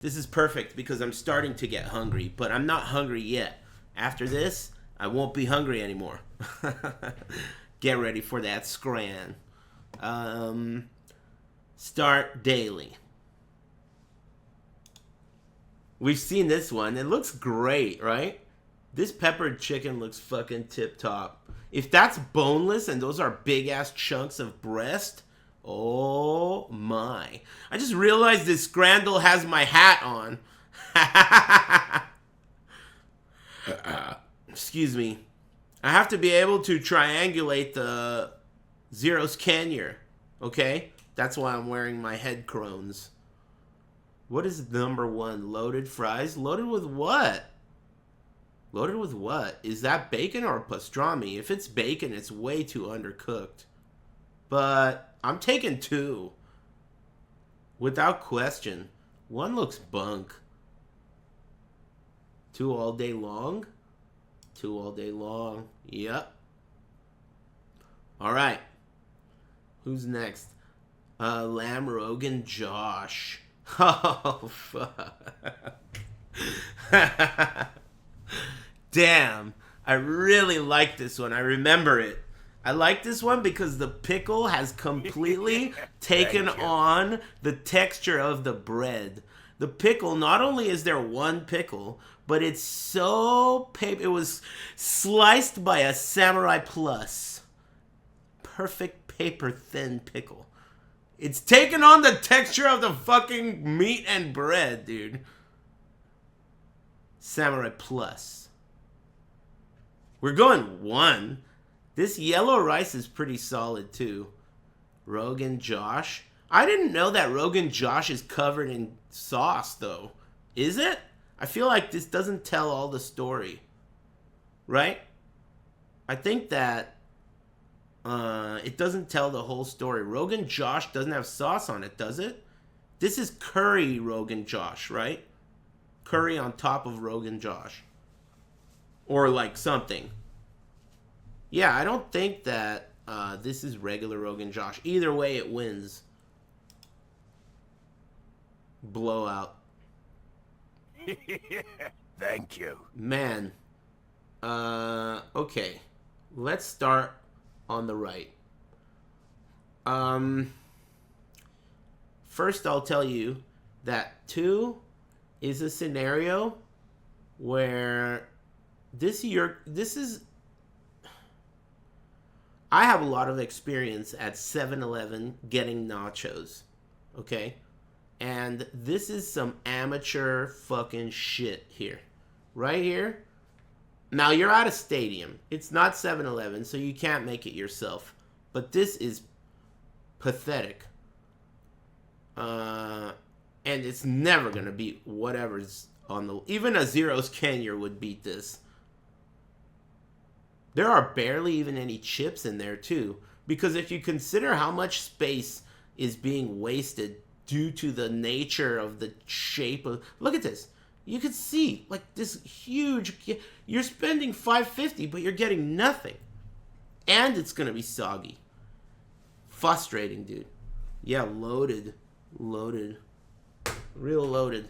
This is perfect because I'm starting to get hungry, but I'm not hungry yet. After this, I won't be hungry anymore. Get ready for that scran. Start daily. We've seen this one. It looks great, right? This peppered chicken looks fucking tip top. If that's boneless and those are big ass chunks of breast, oh my. I just realized this Scrandle has my hat on. Excuse me. I have to be able to triangulate the zeros Kenya. Okay? That's why I'm wearing my head crones. What is number one? Loaded fries? Loaded with what? Loaded with what? Is that bacon or pastrami? If it's bacon, it's way too undercooked. But I'm taking two. Without question. One looks bunk. Two all day long? Two all day long. Yep. Alright. Who's next? Lamb Rogan Josh. Oh, fuck. Damn. I really like this one. I remember it. I like this one because the pickle has completely taken on the texture of the bread. The pickle, not only is there one pickle, but it's so paper. It was sliced by a Samurai Plus. Perfect paper thin pickle. It's taken on the texture of the fucking meat and bread, dude. Samurai Plus. We're going one. This yellow rice is pretty solid, too. Rogan Josh. I didn't know that Rogan Josh is covered in sauce, though. Is it? I feel like this doesn't tell all the story. Right? I think that it doesn't tell the whole story. Rogan Josh doesn't have sauce on it, does it? This is curry Rogan Josh, right? Curry on top of Rogan Josh. Or like something. Yeah, I don't think that this is regular Rogan Josh. Either way, it wins. Blowout. Thank you. Man. Okay. Let's start on the right. First, I'll tell you that 2 is a scenario where this is... I have a lot of experience at 7-Eleven getting nachos, okay? And this is some amateur fucking shit here. Right here. Now, you're at a stadium. It's not 7-Eleven, so you can't make it yourself. But this is pathetic. And it's never going to beat whatever's on the... Even a Zeros Kenya would beat this. There are barely even any chips in there, too. Because if you consider how much space is being wasted due to the nature of the shape of... Look at this. You can see, like, this huge... You're spending $5.50, but you're getting nothing. And it's going to be soggy. Frustrating, dude. Yeah, loaded. Loaded. Real loaded.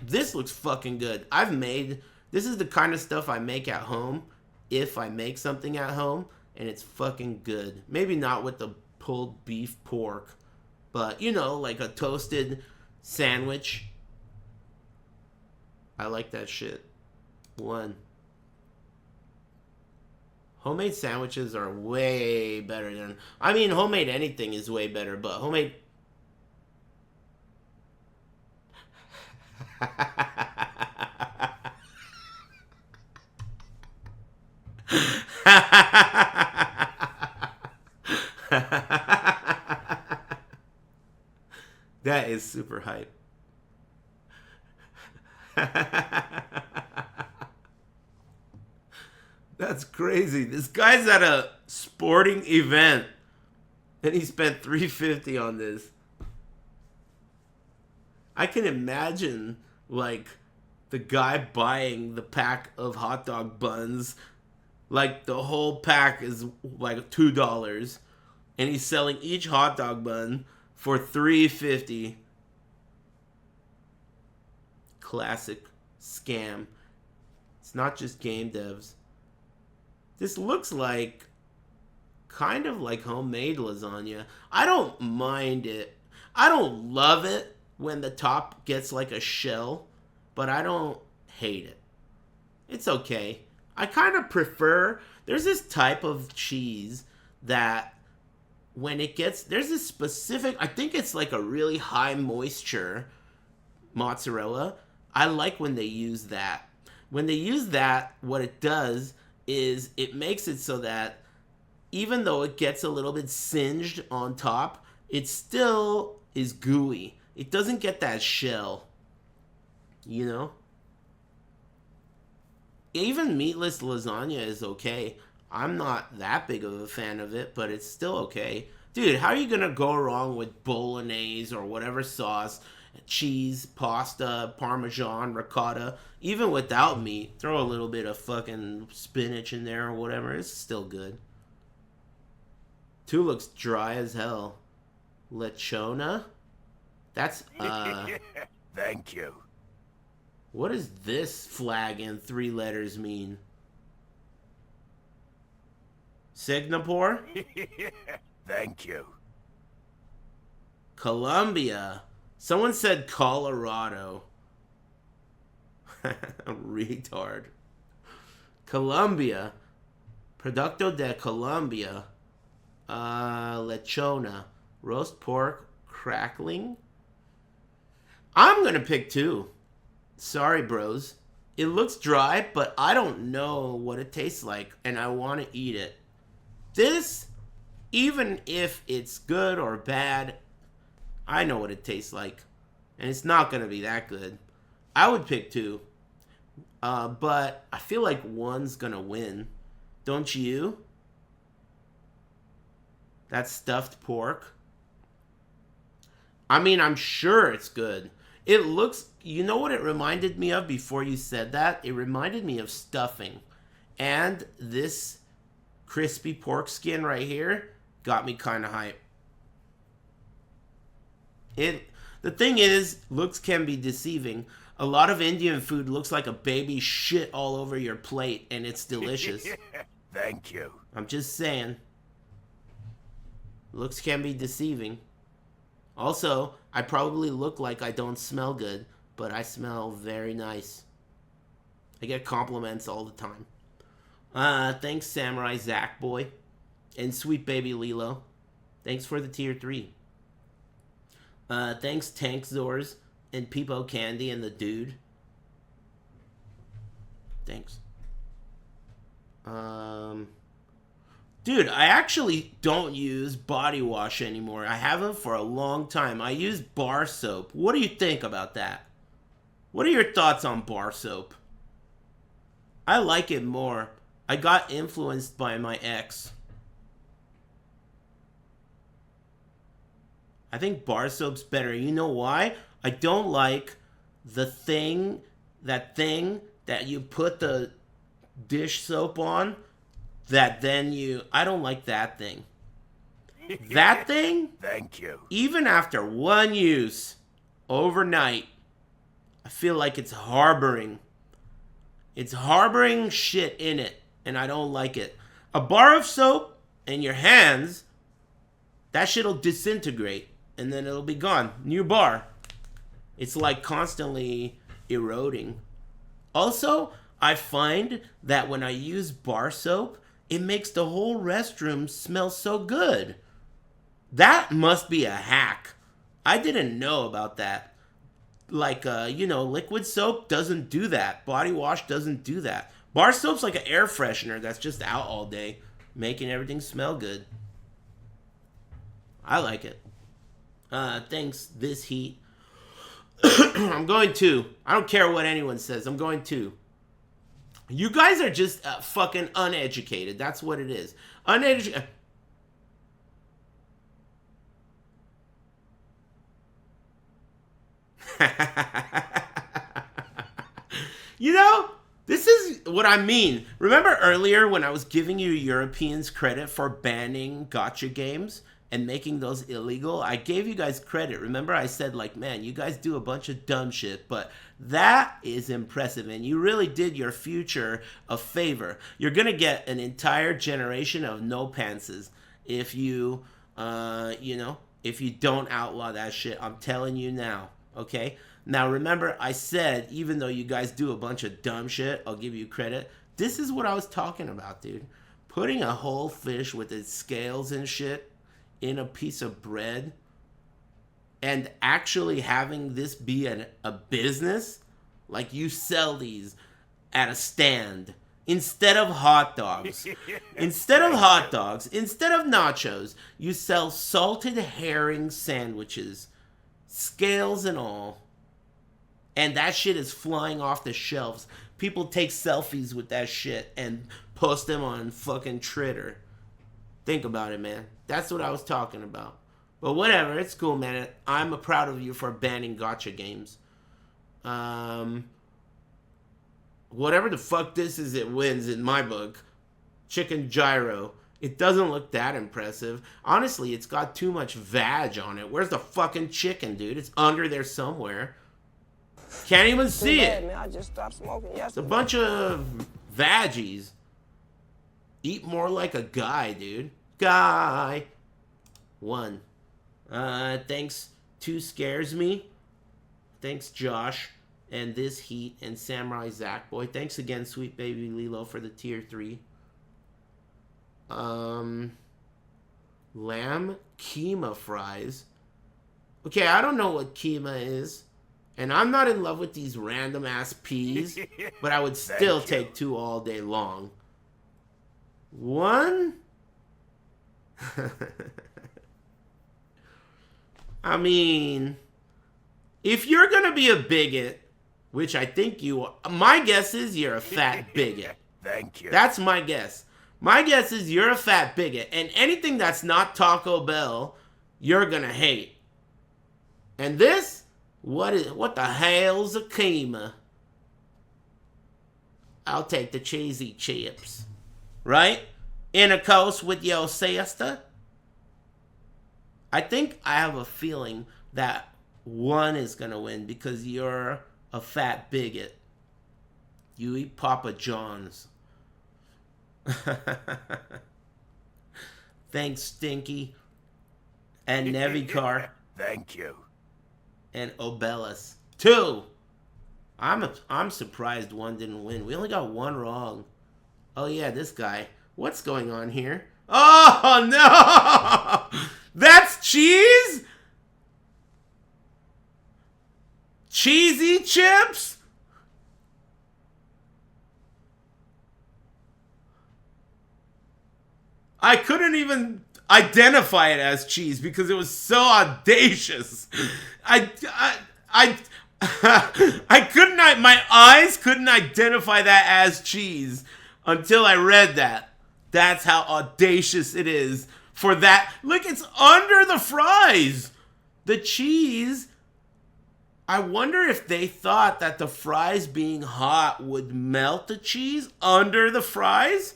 This looks fucking good. This is the kind of stuff I make at home. If I make something at home, and it's fucking good. Maybe not with the pulled beef pork, but, you know, like a toasted sandwich. I like that shit. 1. Homemade sandwiches are way better than... I mean, homemade anything is way better, but homemade... That is super hype. That's crazy. This guy's at a sporting event and he spent $3.50 on this. I can imagine, like, the guy buying the pack of hot dog buns. Like, the whole pack is like $2. And he's selling each hot dog bun for $3.50. classic scam. It's not just game devs. This looks like kind of like homemade lasagna. I don't mind it. I don't love it when the top gets like a shell, but I don't hate it. It's okay. I kind of prefer, there's this type of cheese that when it gets, there's this specific, I think it's like a really high moisture mozzarella. I like when they use that. When they use that, what it does is it makes it so that even though it gets a little bit singed on top, it still is gooey. It doesn't get that shell, you know? Even meatless lasagna is okay. I'm not that big of a fan of it, but it's still okay. Dude, how are you gonna go wrong with bolognese or whatever sauce, cheese, pasta, parmesan, ricotta? Even without meat, throw a little bit of fucking spinach in there or whatever. It's still good. 2 looks dry as hell. Lechona? That's, Thank you. What does this flag in 3 letters mean? Singapore? Thank you. Colombia. Someone said Colorado. Retard. Colombia. Producto de Colombia. Lechona. Roast pork. Crackling. I'm gonna pick 2. Sorry, bros. It looks dry, but I don't know what it tastes like, and I want to eat it. This, even if it's good or bad, I know what it tastes like, and it's not going to be that good. I would pick 2, but I feel like 1's going to win. Don't you? That's stuffed pork. I mean, I'm sure it's good. It looks, you know what it reminded me of before you said that? It reminded me of stuffing. And this crispy pork skin right here got me kind of hype. The thing is, looks can be deceiving. A lot of Indian food looks like a baby shit all over your plate, and it's delicious. Thank you. I'm just saying. Looks can be deceiving. Also, I probably look like I don't smell good, but I smell very nice. I get compliments all the time. Thanks, Samurai Zach Boy. And Sweet Baby Lilo. Thanks for the tier 3. Thanks, Tank Zors and Peepo Candy and the Dude. Thanks. Dude, I actually don't use body wash anymore. I haven't for a long time. I use bar soap. What do you think about that? What are your thoughts on bar soap? I like it more. I got influenced by my ex. I think bar soap's better. You know why? I don't like that thing that you put the dish soap on. That then I don't like that thing. That thing, Thank you. even after 1 use, overnight, I feel like it's harboring shit in it, and I don't like it. A bar of soap in your hands, that shit'll disintegrate, and then it'll be gone. New bar. It's like constantly eroding. Also, I find that when I use bar soap, it makes the whole restroom smell so good. That must be a hack. I didn't know about that. Like, liquid soap doesn't do that. Body wash doesn't do that. Bar soap's like an air freshener that's just out all day, making everything smell good. I like it. Thanks, This Heat. I'm going 2. I don't care what anyone says. I'm going 2. You guys are just fucking uneducated. That's what it is. Uneducated. You know, this is what I mean. Remember earlier when I was giving you Europeans credit for banning gacha games? and making those illegal, I gave you guys credit. Remember, I said, like, man, you guys do a bunch of dumb shit, but that is impressive, and you really did your future a favor. You're gonna get an entire generation of no pantses if you, if you don't outlaw that shit. I'm telling you now, okay? Now, remember, I said, even though you guys do a bunch of dumb shit, I'll give you credit. This is what I was talking about, dude. Putting a whole fish with its scales and shit in a piece of bread and actually having this be a business, like you sell these at a stand instead of hot dogs. Instead of hot dogs, instead of nachos, you sell salted herring sandwiches, scales and all, and that shit is flying off the shelves. People take selfies with that shit and post them on fucking Twitter. Think about it, man. That's what I was talking about. But whatever, it's cool, man. I'm proud of you for banning gacha games. Whatever the fuck this is, it wins in my book. Chicken gyro. It doesn't look that impressive. Honestly, it's got too much vag on it. Where's the fucking chicken, dude? It's under there somewhere. Can't even see it. Man, I just stopped smoking yesterday. It's a bunch of veggies. Eat more like a guy, dude. Guy. 1. Thanks. 2 scares me. Thanks, Josh. And this heat and Samurai Zach Boy. Thanks again, Sweet Baby Lilo, for the tier 3. Lamb keema fries. Okay, I don't know what keema is. And I'm not in love with these random ass peas. But I would still take 2 all day long. 1? I mean, if you're gonna be a bigot, which I think you are, my guess is you're a fat bigot. Thank you. That's my guess. My guess is you're a fat bigot, and anything that's not Taco Bell, you're gonna hate. And this, what the hell's a keema? I'll take the cheesy chips. Right? Intercourse with your sister? I think I have a feeling that 1 is going to win because you're a fat bigot. You eat Papa John's. Thanks, Stinky. And Nevicar. Thank you. And Obelus. 2. I'm surprised 1 didn't win. We only got 1 wrong. Oh yeah, this guy. What's going on here? Oh no! That's cheese? Cheesy chips? I couldn't even identify it as cheese because it was so audacious. I couldn't, my eyes couldn't identify that as cheese until I read that. That's how audacious it is for that. Look, it's under the fries. The cheese. I wonder if they thought that the fries being hot would melt the cheese under the fries.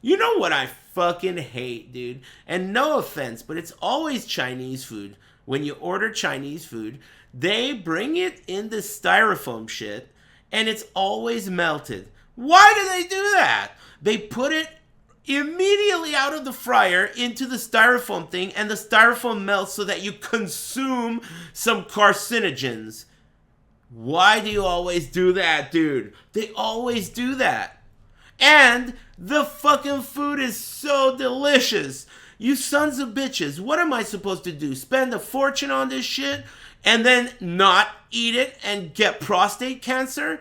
You know what I fucking hate, dude? And no offense, but it's always Chinese food. When you order Chinese food, they bring it in this styrofoam shit, and it's always melted. Why do they do that? They put it immediately out of the fryer into the styrofoam thing, and the styrofoam melts so that you consume some carcinogens. Why do you always do that, dude? They always do that. And the fucking food is so delicious. You sons of bitches, what am I supposed to do? Spend a fortune on this shit and then not eat it and get prostate cancer?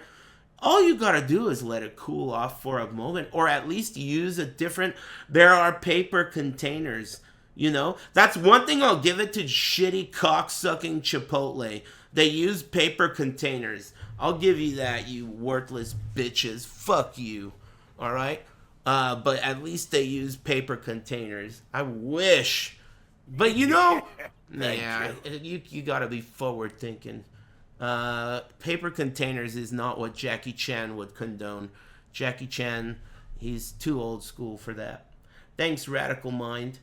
All you gotta do is let it cool off for a moment, or at least use a different, there are paper containers, you know? That's one thing I'll give it to shitty cock-sucking Chipotle. They use paper containers. I'll give you that, you worthless bitches. Fuck you, alright? But at least they use paper containers. I wish. But you know, yeah, you gotta be forward thinking. Paper containers is not what Jackie Chan would condone. Jackie Chan, he's too old school for that. Thanks, Radical Mind.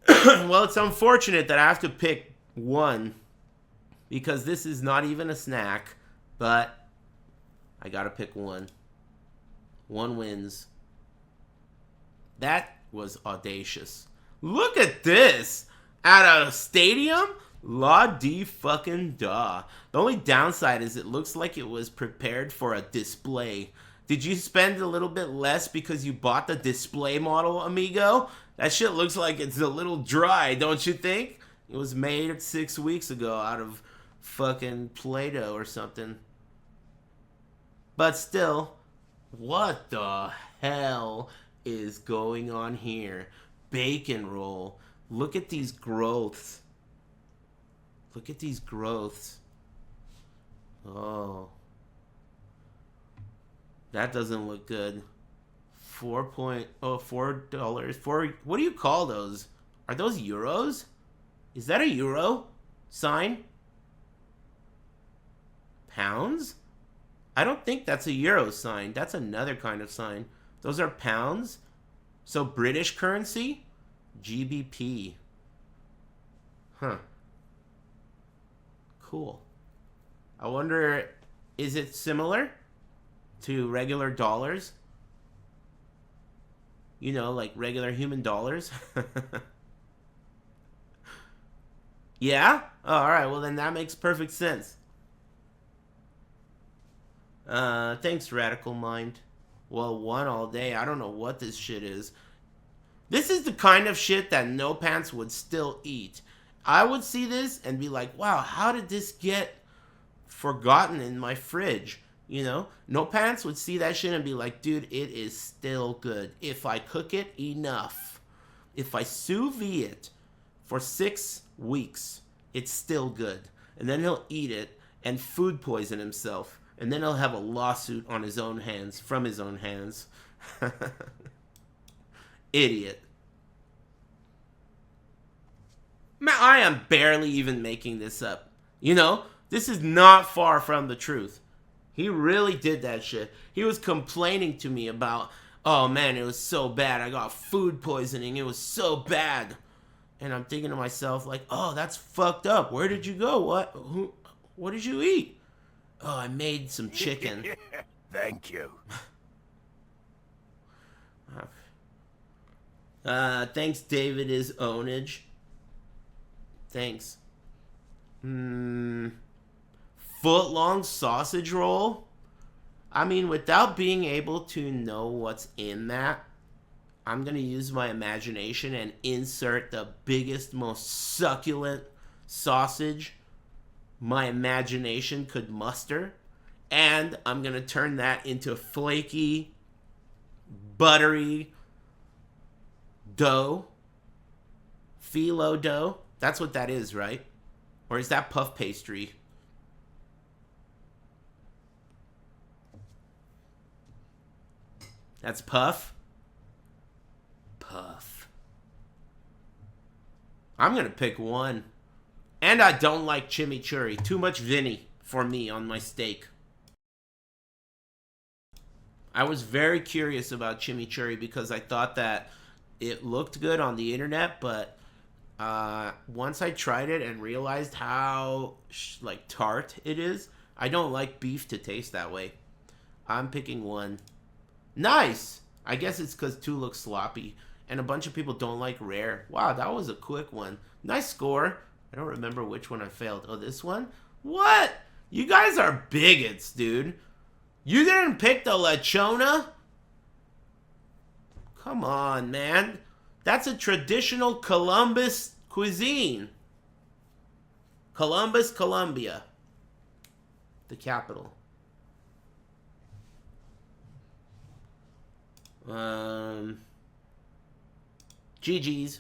Well, it's unfortunate that I have to pick one because this is not even a snack, but I gotta pick one. One wins. That was audacious. Look at this! At a stadium? La di fucking da. The only downside is it looks like it was prepared for a display. Did you spend a little bit less because you bought the display model, amigo? That shit looks like it's a little dry, don't you think? It was made 6 weeks ago out of fucking Play-Doh or something. But still, what the hell is going on here? Bacon roll. Look at these growths. Look at these growths. Oh. That doesn't look good. $4. What do you call those? Are those euros? Is that a euro sign? Pounds? I don't think that's a euro sign. That's another kind of sign. Those are pounds. So British currency? GBP. Huh. Cool. I wonder, is it similar to regular dollars? You know, like regular human dollars? Yeah? Oh, alright, well then that makes perfect sense. Thanks, Radical Mind. Well, one all day. I don't know what this shit is. This is the kind of shit that No Pants would still eat. I would see this and be like, wow, how did this get forgotten in my fridge? You know? No Pants would see that shit and be like, dude, it is still good. If I cook it enough, if I sous vide it for 6 weeks, it's still good. And then he'll eat it and food poison himself. And then he'll have a lawsuit on his own hands, from his own hands. Idiot. Man, I am barely even making this up. You know, this is not far from the truth. He really did that shit. He was complaining to me about, oh man, it was so bad. I got food poisoning. It was so bad. And I'm thinking to myself, like, oh, that's fucked up. Where did you go? What did you eat? Oh, I made some chicken. Thank you. Thanks, David is ownage. Thanks. Foot-long sausage roll? I mean, without being able to know what's in that, I'm going to use my imagination and insert the biggest, most succulent sausage my imagination could muster. And I'm going to turn that into flaky, buttery dough. Phyllo dough. That's what that is, right? Or is that puff pastry? That's puff? Puff. I'm going to pick one. And I don't like chimichurri. Too much Vinny for me on my steak. I was very curious about chimichurri because I thought that it looked good on the internet, but once I tried it and realized how like tart it is, I don't like beef to taste that way. I'm picking one. Nice! I guess it's because 2 looks sloppy, and a bunch of people don't like rare. Wow, that was a quick one. Nice score. I don't remember which one I failed. Oh, this one? What? You guys are bigots, dude. You didn't pick the lechona? Come on, man. That's a traditional Columbus cuisine. Columbus, Colombia. The capital. GG's.